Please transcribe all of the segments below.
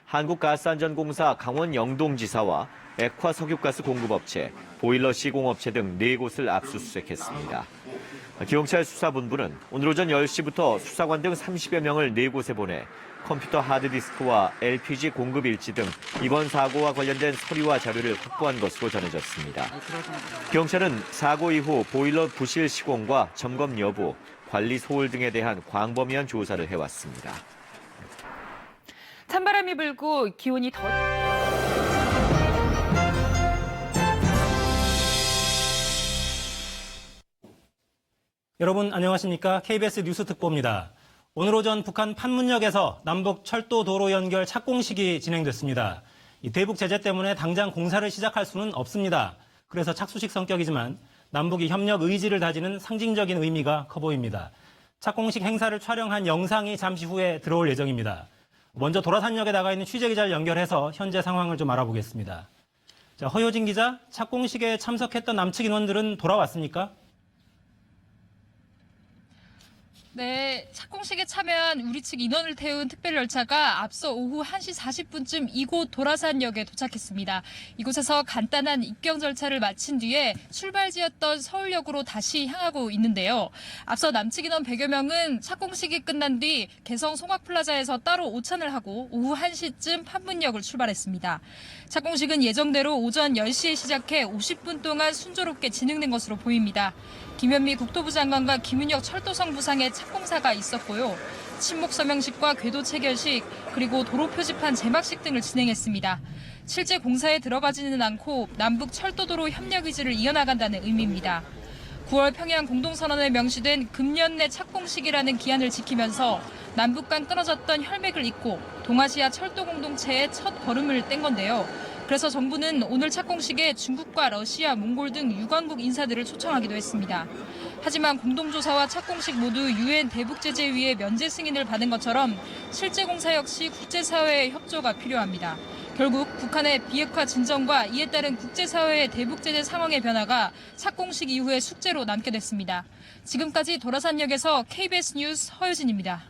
한국가스안전공사 강원 영동지사와 액화 석유가스 공급업체, 보일러 시공업체 등 4곳을 압수수색했습니다. 경찰 수사본부는 오늘 오전 10시부터 수사관 등 30여 명을 4곳에 보내 컴퓨터 하드디스크와 LPG 공급 일지 등 이번 사고와 관련된 서류와 자료를 확보한 것으로 전해졌습니다. 경찰은 사고 이후 보일러 부실 시공과 점검 여부, 관리 소홀 등에 대한 광범위한 조사를 해왔습니다. 찬바람이 불고 기온이 더... 여러분 안녕하십니까? KBS 뉴스 특보입니다. 오늘 오전 북한 판문역에서 남북 철도 도로 연결 착공식이 진행됐습니다. 이 대북 제재 때문에 당장 공사를 시작할 수는 없습니다. 그래서 착수식 성격이지만 남북이 협력 의지를 다지는 상징적인 의미가 커 보입니다. 착공식 행사를 촬영한 영상이 잠시 후에 들어올 예정입니다. 먼저 도라산역에 나가 있는 취재기자를 연결해서 현재 상황을 좀 알아보겠습니다. 자, 허효진 기자, 착공식에 참석했던 남측 인원들은 돌아왔습니까? 네, 착공식에 참여한 우리 측 인원을 태운 특별열차가 앞서 오후 1시 40분쯤 이곳 도라산역에 도착했습니다. 이곳에서 간단한 입경 절차를 마친 뒤에 출발지였던 서울역으로 다시 향하고 있는데요. 앞서 남측 인원 100여 명은 착공식이 끝난 뒤 개성 송악플라자에서 따로 오찬을 하고 오후 1시쯤 판문역을 출발했습니다. 착공식은 예정대로 오전 10시에 시작해 50분 동안 순조롭게 진행된 것으로 보입니다. 김현미 국토부 장관과 김은혁 철도성 부상의 착공사가 있었고요. 침목 서명식과 궤도 체결식, 그리고 도로 표지판 제막식 등을 진행했습니다. 실제 공사에 들어가지는 않고 남북 철도도로 협력 의지를 이어나간다는 의미입니다. 9월 평양 공동선언에 명시된 금년 내 착공식이라는 기한을 지키면서 남북 간 끊어졌던 혈맥을 잇고 동아시아 철도 공동체의 첫 걸음을 뗀 건데요. 그래서 정부는 오늘 착공식에 중국과 러시아, 몽골 등 유관국 인사들을 초청하기도 했습니다. 하지만 공동조사와 착공식 모두 UN 대북제재위의 면제 승인을 받은 것처럼 실제 공사 역시 국제사회의 협조가 필요합니다. 결국 북한의 비핵화 진전과 이에 따른 국제사회의 대북제재 상황의 변화가 착공식 이후의 숙제로 남게 됐습니다. 지금까지 도라산역에서 KBS 뉴스 허유진입니다.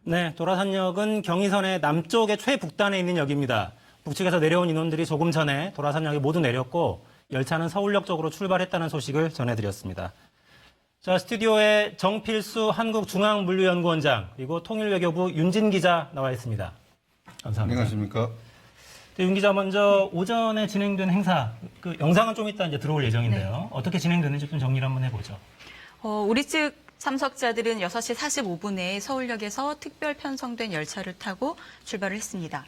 네, 도라산역은 경의선의 남쪽의 최북단에 있는 역입니다. 북측에서 내려온 인원들이 조금 전에 도라산역에 모두 내렸고 열차는 서울역 쪽으로 출발했다는 소식을 전해드렸습니다. 자, 스튜디오에 정필수 한국중앙물류연구원장 그리고 통일외교부 윤진 기자 나와 있습니다. 감사합니다. 안녕하십니까? 네, 윤 기자 먼저 오전에 진행된 행사 그 영상은 좀 이따 이제 들어올 예정인데요. 네. 어떻게 진행됐는지 좀 정리를 한번 해보죠. 우리 측 참석자들은 6시 45분에 서울역에서 특별 편성된 열차를 타고 출발을 했습니다.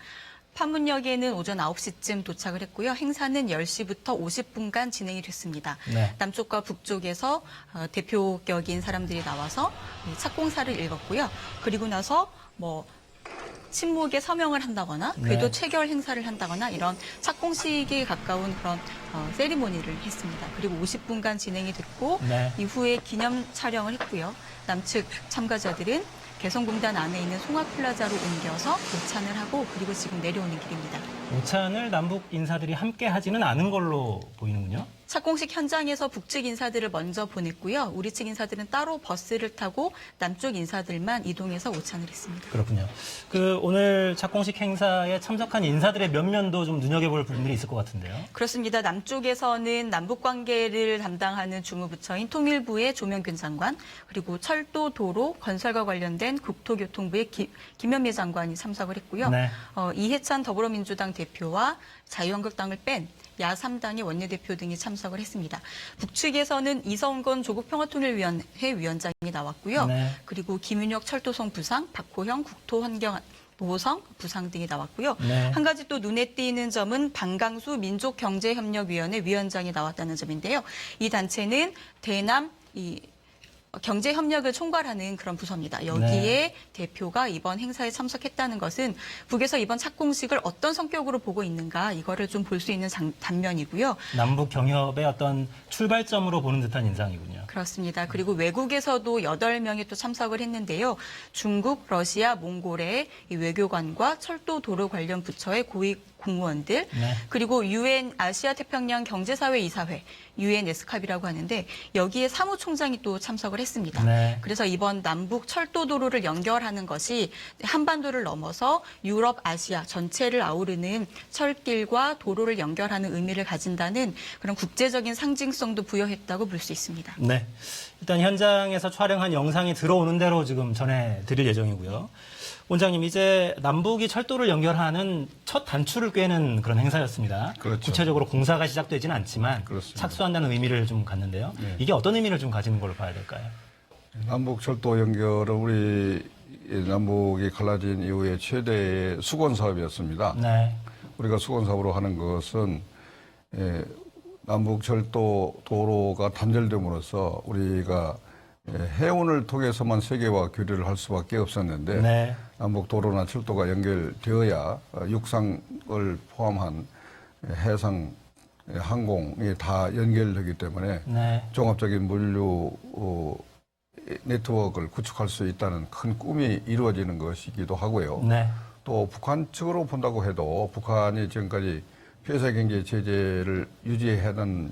판문역에는 오전 9시쯤 도착을 했고요. 행사는 10시부터 50분간 진행이 됐습니다. 네. 남쪽과 북쪽에서 대표격인 사람들이 나와서 착공사를 읽었고요. 그리고 나서 침묵에 서명을 한다거나 궤도 네. 체결 행사를 한다거나 이런 착공식에 가까운 그런 세리머니를 했습니다. 그리고 50분간 진행이 됐고 네. 이후에 기념 촬영을 했고요. 남측 참가자들은 개성공단 안에 있는 송악플라자로 옮겨서 오찬을 하고 그리고 지금 내려오는 길입니다. 오찬을 남북 인사들이 함께 하지는 않은 걸로 보이는군요. 착공식 현장에서 북측 인사들을 먼저 보냈고요. 우리 측 인사들은 따로 버스를 타고 남쪽 인사들만 이동해서 오찬을 했습니다. 그렇군요. 오늘 착공식 행사에 참석한 인사들의 면면도 좀 눈여겨볼 부분들이 있을 것 같은데요. 그렇습니다. 남쪽에서는 남북 관계를 담당하는 주무부처인 통일부의 조명균 장관, 그리고 철도, 도로, 건설과 관련된 국토교통부의 김현미 장관이 참석을 했고요. 네. 이해찬 더불어민주당 대표와 자유한국당을 뺀 야3당의 원내대표 등이 참석을 했습니다. 북측에서는 이성건 조국평화통일위원회 위원장이 나왔고요. 네. 그리고 김윤혁 철도성 부상, 박호형 국토환경보호성 부상 등이 나왔고요. 네. 한 가지 또 눈에 띄는 점은 방강수 민족경제협력위원회 위원장이 나왔다는 점인데요. 이 단체는 대남 경제협력을 총괄하는 그런 부서입니다. 여기에 네. 대표가 이번 행사에 참석했다는 것은 북에서 이번 착공식을 어떤 성격으로 보고 있는가 이거를 좀 볼 수 있는 단면이고요. 남북 경협의 어떤 출발점으로 보는 듯한 인상이군요. 그렇습니다. 그리고 외국에서도 8명이 또 참석을 했는데요. 중국, 러시아, 몽골의 이 외교관과 철도 도로 관련 부처의 고위 공무원들, 네. 그리고 UN 아시아 태평양 경제사회 이사회, UNESCAP이라고 하는데 여기에 사무총장이 또 참석을 했습니다. 네. 그래서 이번 남북 철도도로를 연결하는 것이 한반도를 넘어서 유럽, 아시아 전체를 아우르는 철길과 도로를 연결하는 의미를 가진다는 그런 국제적인 상징성도 부여했다고 볼 수 있습니다. 네. 일단 현장에서 촬영한 영상이 들어오는 대로 지금 전해드릴 예정이고요. 원장님, 이제 남북이 철도를 연결하는 첫 단추를 꿰는 그런 행사였습니다. 그렇죠. 구체적으로 공사가 시작되지는 않지만 그렇습니다. 착수한다는 의미를 좀 갖는데요. 네. 이게 어떤 의미를 좀 가지는 걸로 봐야 될까요? 남북 철도 연결은 우리 남북이 갈라진 이후에 최대의 수건 사업이었습니다. 네. 우리가 수건 사업으로 하는 것은 남북 철도 도로가 단절됨으로써 우리가 해운을 통해서만 세계와 교류를 할 수밖에 없었는데 네. 남북 도로나 철도가 연결되어야 육상을 포함한 해상, 항공이 다 연결되기 때문에 네. 종합적인 물류 네트워크를 구축할 수 있다는 큰 꿈이 이루어지는 것이기도 하고요. 네. 또 북한 측으로 본다고 해도 북한이 지금까지 폐쇄 경제 제재를 유지하던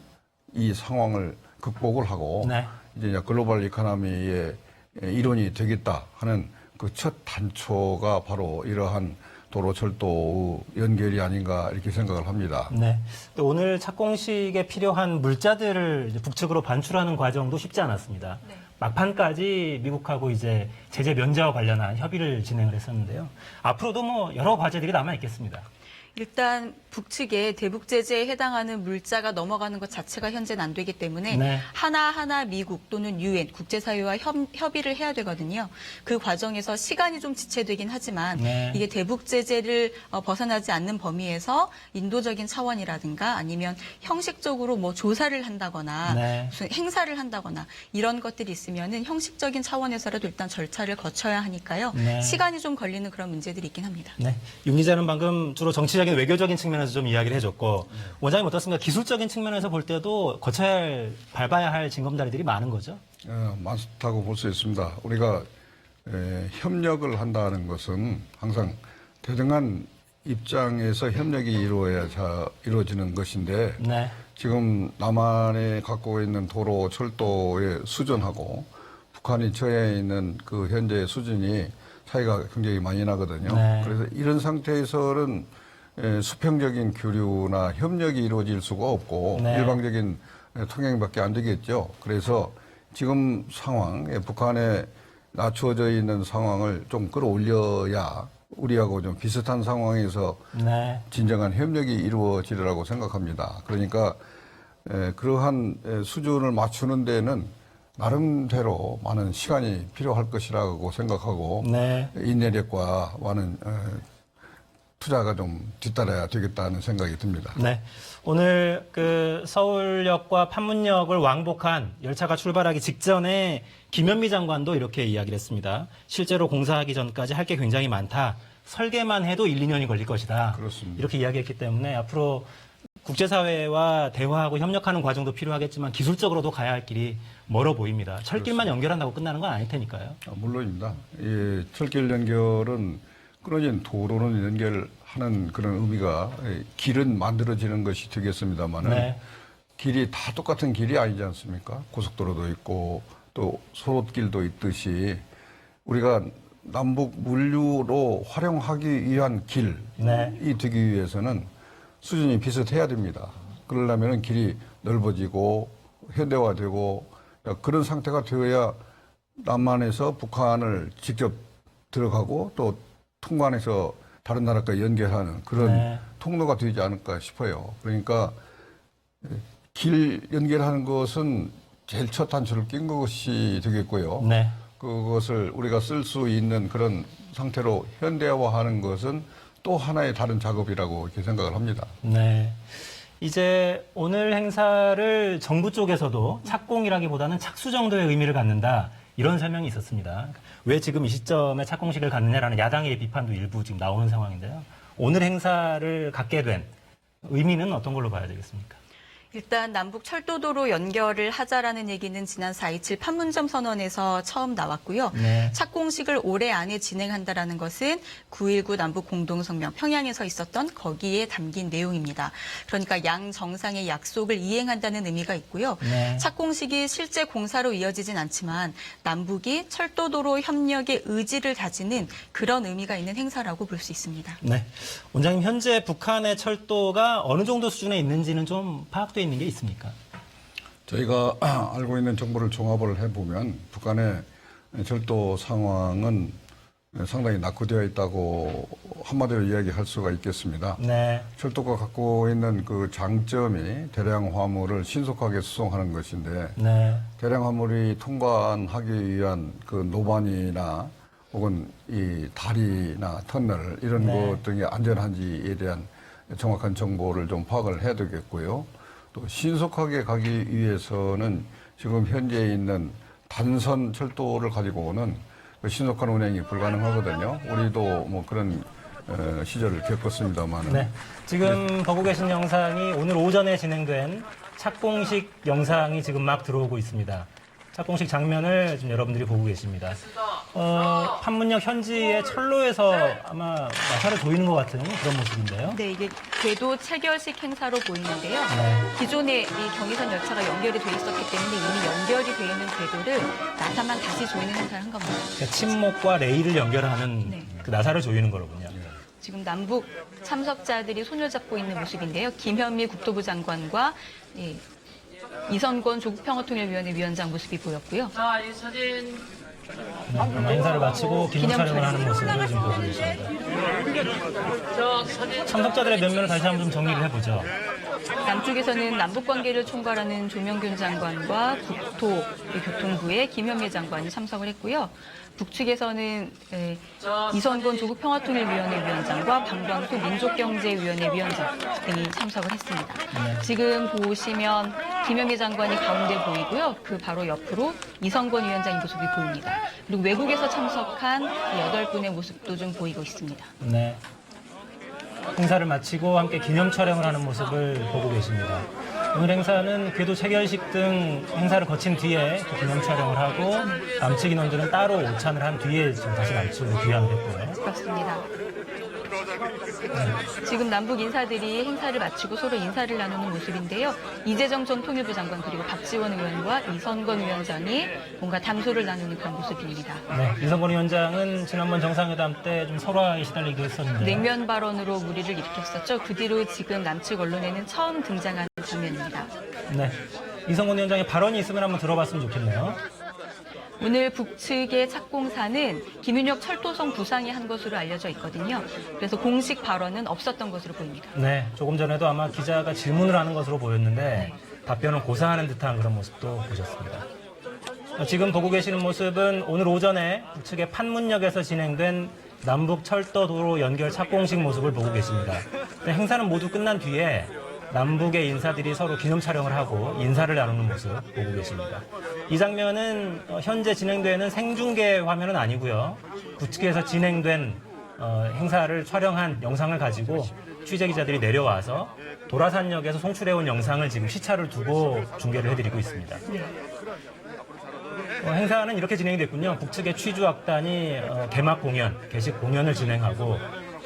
이 상황을 극복을 하고 네. 이제 글로벌 이코노미의 일원이 되겠다 하는 그 첫 단초가 바로 이러한 도로 철도 연결이 아닌가 이렇게 생각을 합니다. 네. 또 오늘 착공식에 필요한 물자들을 이제 북측으로 반출하는 과정도 쉽지 않았습니다. 네. 막판까지 미국하고 이제 제재 면제와 관련한 협의를 진행을 했었는데요. 앞으로도 뭐 여러 과제들이 남아 있겠습니다. 일단 북측에 대북 제재에 해당하는 물자가 넘어가는 것 자체가 현재는 안 되기 때문에 네. 하나하나 미국 또는 UN 국제사회와 협의를 해야 되거든요. 그 과정에서 시간이 좀 지체되긴 하지만 네. 이게 대북 제재를 벗어나지 않는 범위에서 인도적인 차원이라든가 아니면 형식적으로 뭐 조사를 한다거나 네. 무슨 행사를 한다거나 이런 것들이 있으면은 형식적인 차원에서라도 일단 절차를 거쳐야 하니까요. 네. 시간이 좀 걸리는 그런 문제들이 있긴 합니다. 네. 윤 기자는 방금 주로 정치적인 외교적인 측면에서 좀 이야기를 해줬고 원장님 어떻습니까? 기술적인 측면에서 볼 때도 거쳐야 할, 밟아야 할 징검다리들이 많은 거죠? 많다고 볼 수 있습니다. 우리가 협력을 한다는 것은 항상 대등한 입장에서 협력이 이루어지는 것인데 네. 지금 남한에 갖고 있는 도로, 철도의 수준하고 북한이 처해 있는 그 현재 수준이 차이가 굉장히 많이 나거든요. 네. 그래서 이런 상태에서는 수평적인 교류나 협력이 이루어질 수가 없고 네. 일방적인 통행밖에 안 되겠죠. 그래서 지금 상황, 북한에 낮춰져 있는 상황을 좀 끌어올려야 우리하고 좀 비슷한 상황에서 네. 진정한 협력이 이루어지리라고 생각합니다. 그러니까 그러한 수준을 맞추는 데는 나름대로 많은 시간이 필요할 것이라고 생각하고 네. 인내력과 많은 투자가 좀 뒤따라야 되겠다는 생각이 듭니다. 네. 오늘 그 서울역과 판문역을 왕복한 열차가 출발하기 직전에 김현미 장관도 이렇게 이야기를 했습니다. 실제로 공사하기 전까지 할 게 굉장히 많다. 설계만 해도 1, 2년이 걸릴 것이다. 그렇습니다. 이렇게 이야기했기 때문에 앞으로 국제사회와 대화하고 협력하는 과정도 필요하겠지만 기술적으로도 가야 할 길이 멀어 보입니다. 철길만 연결한다고 끝나는 건 아닐 테니까요. 물론입니다. 이 철길 연결은 끊어진 도로는 연결하는 그런 의미가 길은 만들어지는 것이 되겠습니다만은 네. 길이 다 똑같은 길이 아니지 않습니까? 고속도로도 있고 또 소롯길도 있듯이 우리가 남북 물류로 활용하기 위한 길이 네. 되기 위해서는 수준이 비슷해야 됩니다. 그러려면 길이 넓어지고 현대화되고 그런 상태가 되어야 남한에서 북한을 직접 들어가고 또 통관해서 다른 나라까지 연결하는 그런 네. 통로가 되지 않을까 싶어요. 그러니까 길 연결하는 것은 제일 첫 단추를 낀 것이 되겠고요. 네. 그것을 우리가 쓸 수 있는 그런 상태로 현대화하는 것은 또 하나의 다른 작업이라고 이렇게 생각을 합니다. 네. 이제 오늘 행사를 정부 쪽에서도 착공이라기보다는 착수 정도의 의미를 갖는다. 이런 설명이 있었습니다. 왜 지금 이 시점에 착공식을 갖느냐라는 야당의 비판도 일부 지금 나오는 상황인데요. 오늘 행사를 갖게 된 의미는 어떤 걸로 봐야 되겠습니까? 일단 남북 철도도로 연결을 하자라는 얘기는 지난 4.27 판문점 선언에서 처음 나왔고요. 네. 착공식을 올해 안에 진행한다라는 것은 9.19 남북 공동성명 평양에서 있었던 거기에 담긴 내용입니다. 그러니까 양 정상의 약속을 이행한다는 의미가 있고요. 네. 착공식이 실제 공사로 이어지진 않지만 남북이 철도도로 협력의 의지를 다지는 그런 의미가 있는 행사라고 볼 수 있습니다. 네. 원장님, 현재 북한의 철도가 어느 정도 수준에 있는지는 좀 파악되어 있는 게 있습니까? 저희가 알고 있는 정보를 종합을 해보면 북한의 철도 상황은 상당히 낙후되어 있다고 한마디로 이야기할 수가 있겠습니다. 네. 철도가 갖고 있는 그 장점이 대량 화물을 신속하게 수송하는 것인데 네. 대량 화물이 통관하기 위한 그 노반이나 혹은 이 다리나 터널 이런 네. 것 등이 안전한지에 대한 정확한 정보를 좀 파악을 해야 되겠고요. 또 신속하게 가기 위해서는 지금 현재 있는 단선 철도를 가지고는 그 신속한 운행이 불가능하거든요. 우리도 뭐 그런 시절을 겪었습니다만. 네. 지금 보고 계신 영상이 오늘 오전에 진행된 착공식 영상이 지금 막 들어오고 있습니다. 착공식 장면을 지금 여러분들이 보고 계십니다. 판문역 현지의 철로에서 아마 나사를 조이는 것 같은 그런 모습인데요. 네, 이게 궤도 체결식 행사로 보이는데요. 네. 기존에 이 경의선 열차가 연결이 돼 있었기 때문에 이미 연결이 돼 있는 궤도를 나사만 다시 조이는 행사를 한 겁니다. 그러니까 침목과 레일을 연결하는 네. 그 나사를 조이는 거로군요. 지금 남북 참석자들이 손을 잡고 있는 모습인데요. 김현미 국토부 장관과 이선권 조국평화통일위원회 위원장 모습이 보였고요. 아마 행사를 마치고 기념 촬영을 하는 모습을 지금 보고 계십니다. 참석자들의 면면을 다시 한번 좀 정리를 해보죠. 남쪽에서는 남북관계를 총괄하는 조명균 장관과 국토교통부의 김현미 장관이 참석을 했고요. 북측에서는 이선권 조국평화통일위원회 위원장과 방광수 민족경제위원회 위원장 등이 참석을 했습니다. 지금 보시면 김현미 장관이 가운데 보이고요. 그 바로 옆으로 이선권 위원장의 모습이 보입니다. 그리고 외국에서 참석한 8분의 모습도 좀 보이고 있습니다. 네. 행사를 마치고 함께 기념 촬영을 하는 모습을 보고 계십니다. 오늘 행사는 궤도 체결식 등 행사를 거친 뒤에 기념 촬영을 하고 남측 인원들은 따로 오찬을 한 뒤에 지금 다시 남측으로 귀환을 했고요. 그렇습니다. 지금 남북 인사들이 행사를 마치고 서로 인사를 나누는 모습인데요. 이재정 전 통일부 장관 그리고 박지원 의원과 이선건 위원장이 뭔가 담소를 나누는 그런 모습입니다. 네, 이선건 위원장은 지난번 정상회담 때 좀 설화에 시달리기도 했었는데 냉면 발언으로 무리를 일으켰었죠. 그 뒤로 지금 남측 언론에는 처음 등장하는 장면입니다. 네, 이선건 위원장의 발언이 있으면 한번 들어봤으면 좋겠네요. 오늘 북측의 착공사는 김윤혁 철도성 부상이 한 것으로 알려져 있거든요. 그래서 공식 발언은 없었던 것으로 보입니다. 네, 조금 전에도 아마 기자가 질문을 하는 것으로 보였는데 답변을 고사하는 듯한 그런 모습도 보셨습니다. 지금 보고 계시는 모습은 오늘 오전에 북측의 판문역에서 진행된 남북 철도 도로 연결 착공식 모습을 보고 계십니다. 행사는 모두 끝난 뒤에 남북의 인사들이 서로 기념 촬영을 하고 인사를 나누는 모습 보고 계십니다. 이 장면은 현재 진행되는 생중계 화면은 아니고요. 북측에서 진행된 행사를 촬영한 영상을 가지고 취재기자들이 내려와서 도라산역에서 송출해온 영상을 지금 시차를 두고 중계를 해드리고 있습니다. 행사는 이렇게 진행이 됐군요. 북측의 취주악단이 개막 공연, 개식 공연을 진행하고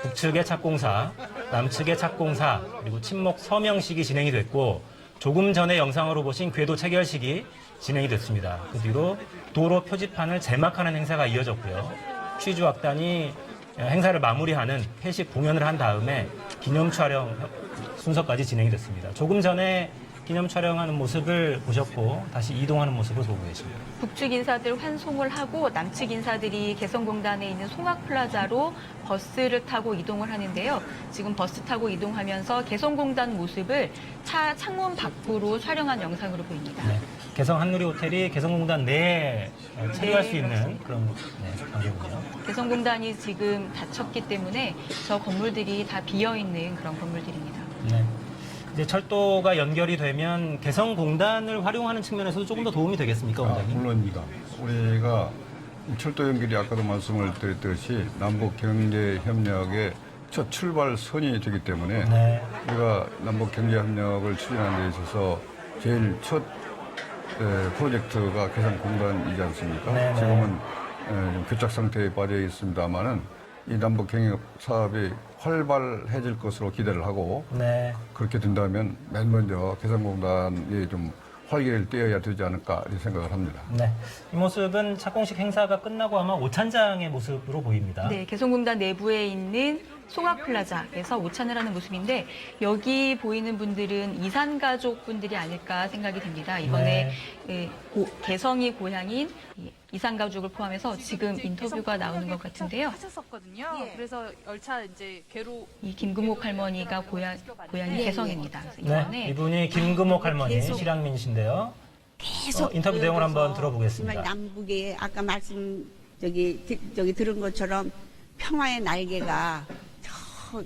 북측의 착공사, 남측의 착공사, 그리고 침목 서명식이 진행이 됐고 조금 전에 영상으로 보신 궤도 체결식이 진행이 됐습니다. 그 뒤로 도로 표지판을 제막하는 행사가 이어졌고요. 취주악단이 행사를 마무리하는 회식 공연을 한 다음에 기념 촬영 순서까지 진행이 됐습니다. 조금 전에 기념 촬영하는 모습을 보셨고 다시 이동하는 모습을 보고 계십니다. 북측 인사들 환송을 하고 남측 인사들이 개성공단에 있는 송악플라자로 버스를 타고 이동을 하는데요. 지금 버스 타고 이동하면서 개성공단 모습을 차 창문 밖으로 촬영한 영상으로 보입니다. 네, 개성 한누리 호텔이 개성공단 내에 체류할 수 있는 그런 관계군요. 개성공단이 지금 닫혔기 때문에 저 건물들이 다 비어있는 그런 건물들입니다. 네. 이제 철도가 연결이 되면 개성공단을 활용하는 측면에서도 조금 더 도움이 되겠습니까, 원장님? 물론입니다. 우리가 철도 연결이 아까도 말씀을 드렸듯이 남북 경제 협력의 첫 출발선이 되기 때문에 네. 우리가 남북 경제협력을 추진하는 데 있어서 제일 첫 프로젝트가 개성공단이지 않습니까? 네네. 지금은 좀 교착 상태에 빠져 있습니다만은 이 남북 경협 사업이 활발해질 것으로 기대를 하고 네. 그렇게 된다면 맨 먼저 개성공단이 좀 활기를 떼어야 되지 않을까 이렇게 생각을 합니다. 네. 이 모습은 착공식 행사가 끝나고 아마 오찬장의 모습으로 보입니다. 네, 개성공단 내부에 있는 송악플라자에서 오찬을 하는 모습인데 여기 보이는 분들은 이산 가족 분들이 아닐까 생각이 됩니다. 이번에 개성이 고향인 이산 가족을 포함해서 지금 인터뷰가 나오는 것 같은데요. 하셨었거든요. 그래서 열차 이제 괴로 이 김금옥 할머니가 고향이 개성입니다. 그래서 네. 이번에 이분이 김금옥 할머니 계속 실향민이신데요. 계속 인터뷰 내용을 한번 보여줘서 들어보겠습니다. 정말 남북의 아까 말씀 저기 들은 것처럼 평화의 날개가 저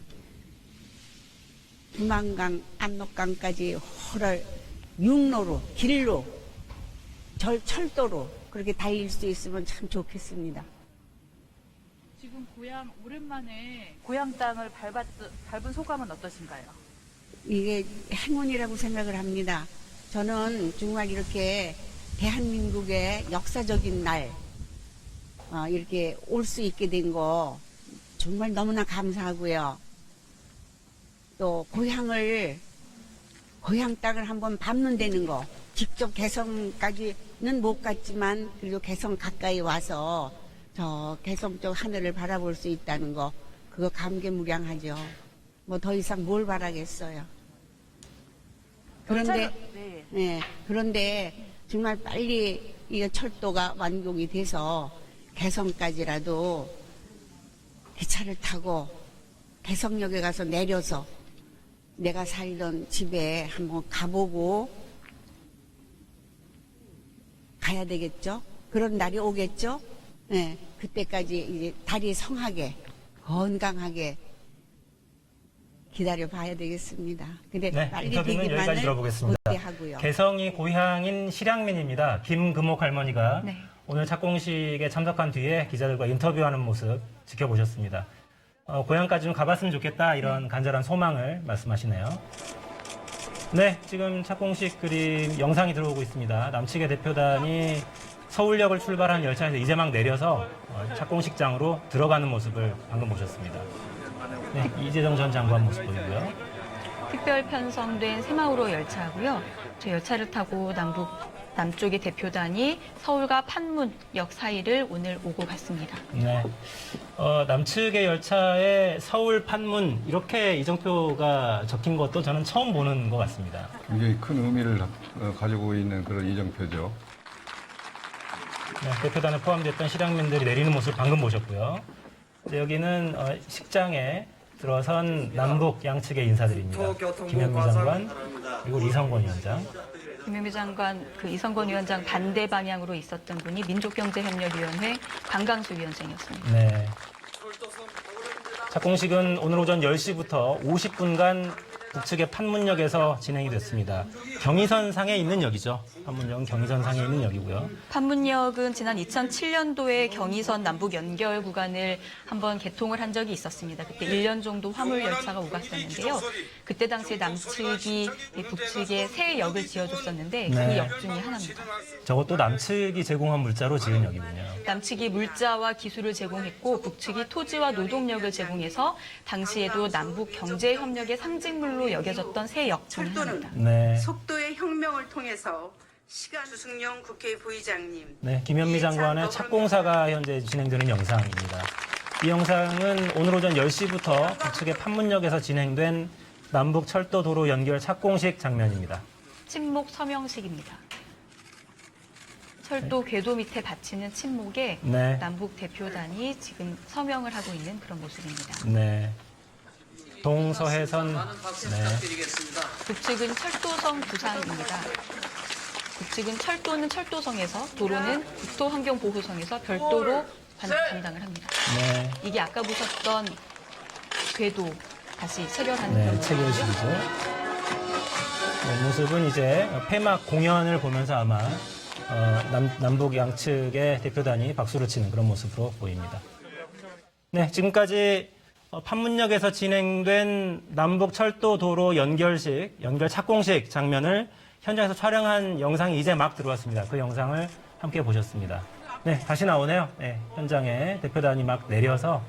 두만강 압록강까지 호랄 육로로 길로 철도로 그렇게 달릴 수 있으면 참 좋겠습니다. 지금 고향 오랜만에 고향 땅을 밟은 소감은 어떠신가요? 이게 행운이라고 생각을 합니다. 저는 정말 이렇게 대한민국의 역사적인 날 이렇게 올 수 있게 된 거 정말 너무나 감사하고요. 또 고향 땅을 한번 밟는다는 거 직접 개성까지는 못 갔지만 그래도 개성 가까이 와서 저 개성 쪽 하늘을 바라볼 수 있다는 거 그거 감개무량하죠. 뭐 더 이상 뭘 바라겠어요. 그런데 그런데 정말 빨리 이 철도가 완공이 돼서 개성까지라도 기차를 타고 개성역에 가서 내려서 내가 살던 집에 한번 가보고 가야 되겠죠. 그런 날이 오겠죠. 네, 그때까지 이제 다리 성하게 건강하게 기다려 봐야 되겠습니다. 근데 네, 빨리 인터뷰는 여기까지 되기만을 들어보겠습니다. 기대하고요. 개성이 고향인 실향민입니다. 김금옥 할머니가 네. 오늘 착공식에 참석한 뒤에 기자들과 인터뷰하는 모습 지켜보셨습니다. 고향까지 좀 가봤으면 좋겠다 이런 간절한 소망을 말씀하시네요. 네, 지금 착공식 그림 영상이 들어오고 있습니다. 남측의 대표단이 서울역을 출발한 열차에서 이제 막 내려서 착공식장으로 들어가는 모습을 방금 보셨습니다. 네, 이재정 전 장관 모습 보이고요. 특별 편성된 새마을호 열차고요. 저 열차를 타고 남쪽의 대표단이 서울과 판문역 사이를 오늘 오고 갔습니다. 네. 남측의 열차에 서울 판문 이렇게 이정표가 적힌 것도 저는 처음 보는 것 같습니다. 굉장히 큰 의미를 가지고 있는 그런 이정표죠. 네, 대표단에 포함됐던 실향민들이 내리는 모습 방금 보셨고요. 이제 여기는 식장에 들어선 남북 양측의 인사들입니다. 김현미 장관 그리고 이성권 위원장. 김현미 장관, 이성권 위원장 반대 방향으로 있었던 분이 민족경제협력위원회 강강수 위원장이었습니다. 네. 착공식은 오늘 오전 10시부터 50분간 북측의 판문역에서 진행이 됐습니다. 경의선상에 있는 역이죠. 판문역은 경의선상에 있는 역이고요. 판문역은 지난 2007년도에 경의선 남북 연결 구간을 한번 개통을 한 적이 있었습니다. 그때 1년 정도 화물 열차가 오갔었는데요. 그때 당시에 남측이 북측에 새 역을 지어줬었는데 그 네. 역 중에 하나입니다. 저것도 남측이 제공한 물자로 지은 역이군요. 남측이 물자와 기술을 제공했고 북측이 토지와 노동력을 제공해서 당시에도 남북 경제 협력의 상징물로 여겨졌던 새 역 중 하나입니다. 네. 속도의 혁명을 통해서 시간 주승용 국회 부의장님. 네, 김현미 장관의 착공사가 현재 진행되는 영상입니다. 이 영상은 오늘 오전 10시부터 북측의 판문역에서 진행된 남북 철도 도로 연결 착공식 장면입니다. 침묵 서명식입니다. 철도 궤도 밑에 받치는 침묵에 네. 남북 대표단이 지금 서명을 하고 있는 그런 모습입니다. 네. 동서해선 네. 북측은 철도성 부산입니다. 북측은 철도는 철도성에서 도로는 국토환경보호성에서 별도로 담당을 합니다. 네. 이게 아까 보셨던 궤도 다시 체결하는 네, 그런 체결식이죠. 네, 모습은 이제 폐막 공연을 보면서 아마 남북 양측의 대표단이 박수를 치는 그런 모습으로 보입니다. 네, 지금까지 판문역에서 진행된 남북철도도로 연결 착공식 장면을 현장에서 촬영한 영상이 이제 막 들어왔습니다. 그 영상을 함께 보셨습니다. 네, 다시 나오네요. 네, 현장에 대표단이 막 내려서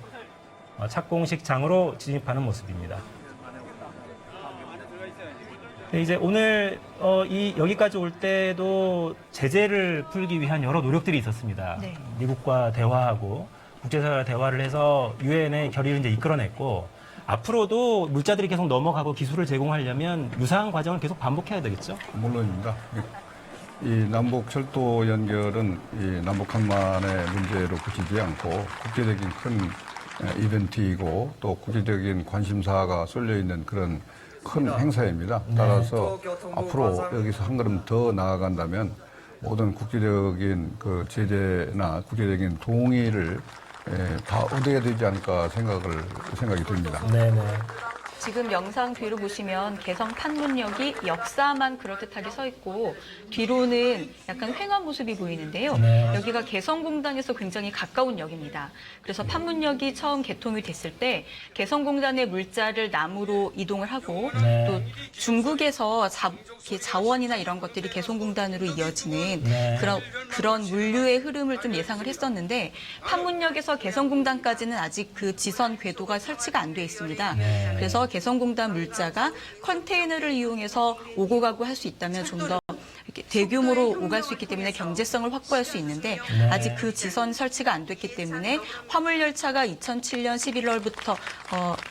착공식장으로 진입하는 모습입니다. 네, 이제 오늘 여기까지 올 때도 제재를 풀기 위한 여러 노력들이 있었습니다. 네. 미국과 대화하고 국제사회와 대화를 해서 유엔의 결의를 이제 이끌어냈고 앞으로도 물자들이 계속 넘어가고 기술을 제공하려면 유사한 과정을 계속 반복해야 되겠죠? 물론입니다. 이 남북 철도 연결은 이 남북 항만의 문제로 그치지 않고 국제적인 큰 이벤트이고 또 국제적인 관심사가 쏠려 있는 그런 큰 행사입니다. 따라서 앞으로 여기서 한 걸음 더 나아간다면 모든 국제적인 그 제재나 국제적인 동의를 다 얻어야 되지 않을까 생각이 듭니다. 네네. 지금 영상 뒤로 보시면 개성 판문역이 역사만 그럴듯하게 서 있고 뒤로는 약간 횡한 모습이 보이는데요. 네. 여기가 개성공단에서 굉장히 가까운 역입니다. 그래서 판문역이 처음 개통이 됐을 때 개성공단의 물자를 남으로 이동을 하고 네. 또 중국에서 자원이나 이런 것들이 개성공단으로 이어지는 네. 그런 물류의 흐름을 좀 예상을 했었는데 판문역에서 개성공단까지는 아직 그 지선 궤도가 설치가 안 돼 있습니다. 네. 그래서 개성공단 물자가 컨테이너를 이용해서 오고 가고 할 수 있다면 좀 더 대규모로 오갈 수 있기 때문에 경제성을 확보할 수 있는데 네. 아직 그 지선 설치가 안 됐기 때문에 화물열차가 2007년 11월부터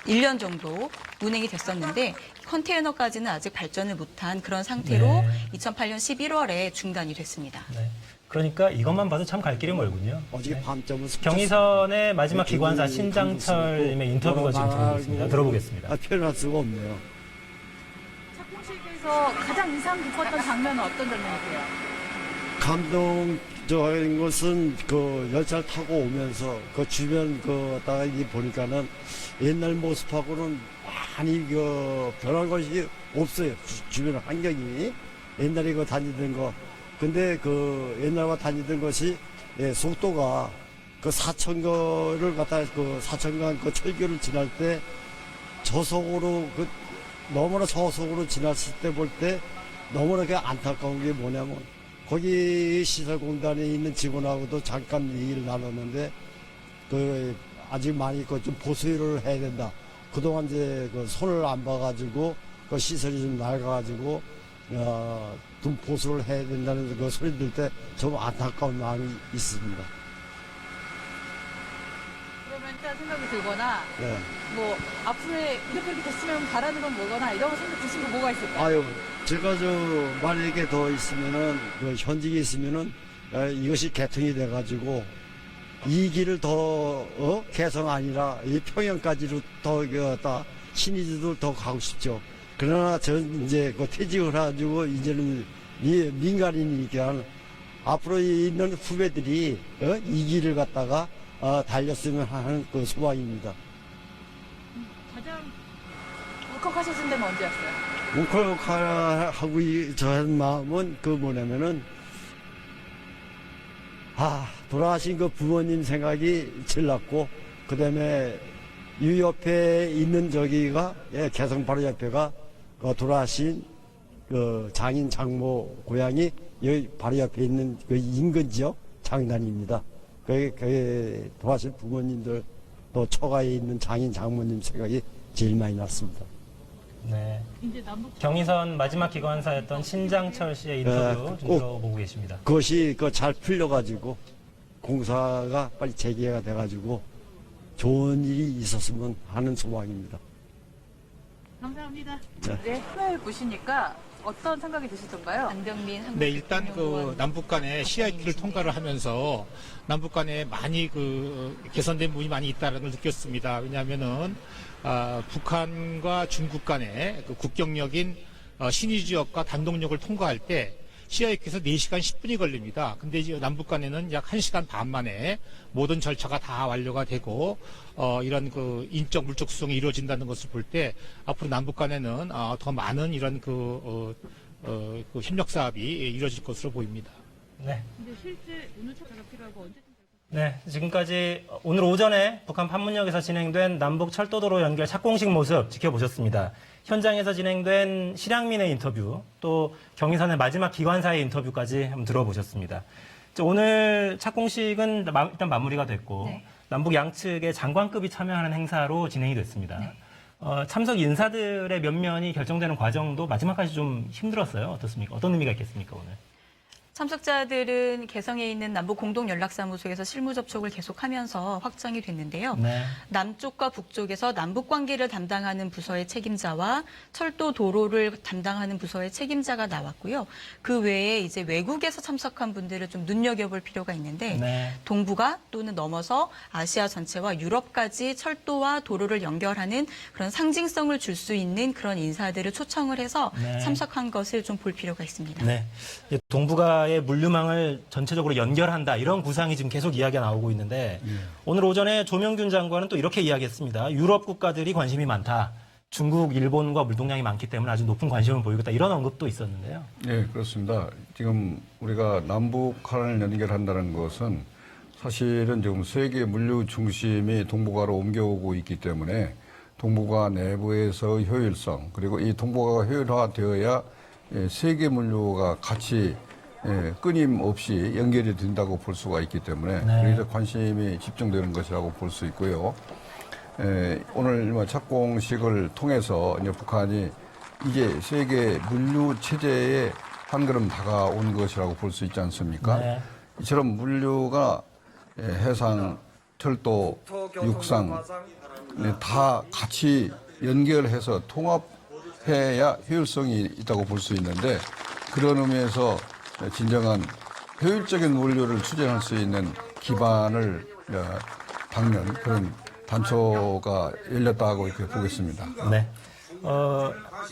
1년 정도 운행이 됐었는데 컨테이너까지는 아직 발전을 못한 그런 상태로 네. 2008년 11월에 중단이 됐습니다. 네. 그러니까 이것만 봐도 참 갈 길이 멀군요. 어저께 밤점을 경의선의 마지막 기관사 신장철님의 인터뷰가 지금 들어오고 있습니다. 들어보겠습니다. 표현할 수가 없네요. 착공식에서 가장 인상 깊었던 장면은 어떤 장면이세요? 감동적인 것은 그 열차를 타고 오면서 그 주변 그다가 이 보니까는 옛날 모습하고는 많이 그 변한 것이 없어요. 주변 환경이 옛날에 그 다니던 거. 근데 그 옛날과 다니던 것이 속도가 그 사천거를 갖다 그 사천간 그 철교를 지날 때 저속으로 그 너무나 저속으로 지났을 때 볼 때 너무나 그 안타까운 게 뭐냐면 거기 시설공단에 있는 직원하고도 잠깐 얘기를 나눴는데 그 아직 많이 그 좀 보수를 해야 된다. 그동안 이제 그 손을 안 봐가지고 그 시설이 좀 낡아가지고 좀 보수를 해야 된다는 그 소리 들 때 좀 안타까운 마음이 있습니다. 그러면 일단 생각이 들거나 네. 뭐 앞으로에 이렇게 됐으면 바라는 건 뭐거나 이런 생각 드신 거 뭐가 있을까요? 아유, 제가 만약에 더 있으면은, 현직에 있으면은, 이것이 개통이 돼가지고, 이 길을 더, 개성 아니라, 이 평양까지로 더, 신의주도 더 가고 싶죠. 그러나 전 이제 퇴직을 해가지고, 이제는 민간인이니까, 앞으로 있는 후배들이, 이 길을 갖다가, 달렸으면 하는 그 소망입니다. 가장 울컥하셨을 때는 언제였어요? 울컥하고 저한 마음은 그 뭐냐면은 돌아가신 그 부모님 생각이 제일 났고 그다음에 이 옆에 있는 저기가 개성 바로 옆에가 돌아가신 그 장인 장모 고향이 여기 바로 옆에 있는 그 인근 지역 장단입니다. 그 돌아가신 부모님들 또 처가에 있는 장인 장모님 생각이 제일 많이 났습니다. 네. 이제 남북 경의선 마지막 기관사였던 신장철 씨의 인터뷰 좀 꼭 들어보고 계십니다. 그것이 잘 풀려가지고 공사가 빨리 재개가 돼가지고 좋은 일이 있었으면 하는 소망입니다. 감사합니다. 네. 네, 화면을 보시니까 어떤 생각이 드시던가요? 안병민 한국 네, 일단 대통령관 남북 간의 CIT를 통과를 하면서 남북 간에 많이 개선된 부분이 많이 있다는 걸 느꼈습니다. 왜냐하면은 북한과 중국 간의 그 국경역인 신의 지역과 단동역을 통과할 때 CIT에서 4시간 10분이 걸립니다. 근데 이제 남북 간에는 약 1시간 반 만에 모든 절차가 다 완료가 되고 이런 그 인적 물적 수송이 이루어진다는 것을 볼 때 앞으로 남북 간에는 더 많은 이런 그 협력 사업이 이루어질 것으로 보입니다. 네. 근데 실제 운우차가 필요하고 언제쯤 될 것 같아요? 네, 지금까지 오늘 오전에 북한 판문역에서 진행된 남북 철도도로 연결 착공식 모습 지켜보셨습니다. 현장에서 진행된 실향민의 인터뷰, 또 경의선의 마지막 기관사의 인터뷰까지 한번 들어보셨습니다. 오늘 착공식은 일단 마무리가 됐고 네. 남북 양측의 장관급이 참여하는 행사로 진행이 됐습니다. 네. 참석 인사들의 면면이 결정되는 과정도 마지막까지 좀 힘들었어요. 어떻습니까? 어떤 의미가 있겠습니까, 오늘? 참석자들은 개성에 있는 남북 공동연락사무소에서 실무 접촉을 계속하면서 확정이 됐는데요. 네. 남쪽과 북쪽에서 남북 관계를 담당하는 부서의 책임자와 철도 도로를 담당하는 부서의 책임자가 나왔고요. 그 외에 이제 외국에서 참석한 분들을 좀 눈여겨볼 필요가 있는데 네. 동북아 또는 넘어서 아시아 전체와 유럽까지 철도와 도로를 연결하는 그런 상징성을 줄 수 있는 그런 인사들을 초청을 해서 네. 참석한 것을 좀 볼 필요가 있습니다. 네. 동북아의 물류망을 전체적으로 연결한다. 이런 구상이 지금 계속 이야기가 나오고 있는데 오늘 오전에 조명균 장관은 또 이렇게 이야기했습니다. 유럽 국가들이 관심이 많다. 중국, 일본과 물동량이 많기 때문에 아주 높은 관심을 보이고 있다. 이런 언급도 있었는데요. 네, 그렇습니다. 지금 우리가 남북한을 연결한다는 것은 사실은 지금 세계 물류 중심이 동북아로 옮겨오고 있기 때문에 동북아 내부에서 효율성, 그리고 이 동북아가 효율화되어야 세계 물류가 같이 끊임없이 연결이 된다고 볼 수가 있기 때문에 네. 그래서 관심이 집중되는 것이라고 볼 수 있고요. 오늘 착공식을 통해서 이제 북한이 이제 세계 물류 체제에 한 걸음 다가온 것이라고 볼 수 있지 않습니까? 네. 이처럼 물류가 해상, 철도, 육상 다 같이 연결해서 통합해야 효율성이 있다고 볼 수 있는데 그런 의미에서 진정한 효율적인 물류를 추진할 수 있는 기반을 닦는 그런 단초가 열렸다고 이렇게 보겠습니다. 네.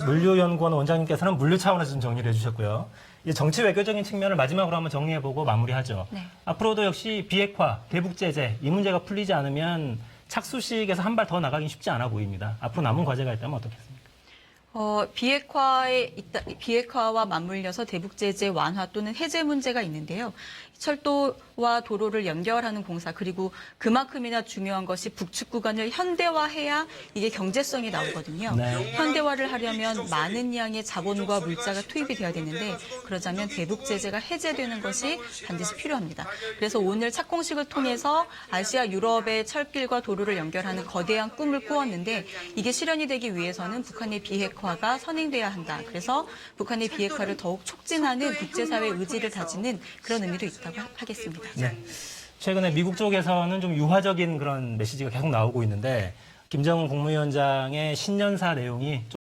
물류연구원 원장님께서는 물류 차원에서 좀 정리를 해주셨고요. 이제 정치 외교적인 측면을 마지막으로 한번 정리해보고 마무리하죠. 네. 앞으로도 역시 비핵화, 대북 제재 이 문제가 풀리지 않으면 착수식에서 한 발 더 나가긴 쉽지 않아 보입니다. 앞으로 남은 과제가 있다면 어떻겠습니까? 비핵화와 맞물려서 대북 제재 완화 또는 해제 문제가 있는데요. 철도와 도로를 연결하는 공사 그리고 그만큼이나 중요한 것이 북측 구간을 현대화해야 이게 경제성이 나오거든요. 네. 현대화를 하려면 많은 양의 자본과 물자가 투입이 돼야 되는데 그러자면 대북 제재가 해제되는 것이 반드시 필요합니다. 그래서 오늘 착공식을 통해서 아시아 유럽의 철길과 도로를 연결하는 거대한 꿈을 꾸었는데 이게 실현이 되기 위해서는 북한의 비핵화가 선행돼야 한다. 그래서 북한의 비핵화를 더욱 촉진하는 국제사회 의지를 다지는 그런 의미도 있다고 하겠습니다. 네. 최근에 미국 쪽에서는 좀 유화적인 그런 메시지가 계속 나오고 있는데 김정은 국무위원장의 신년사 내용이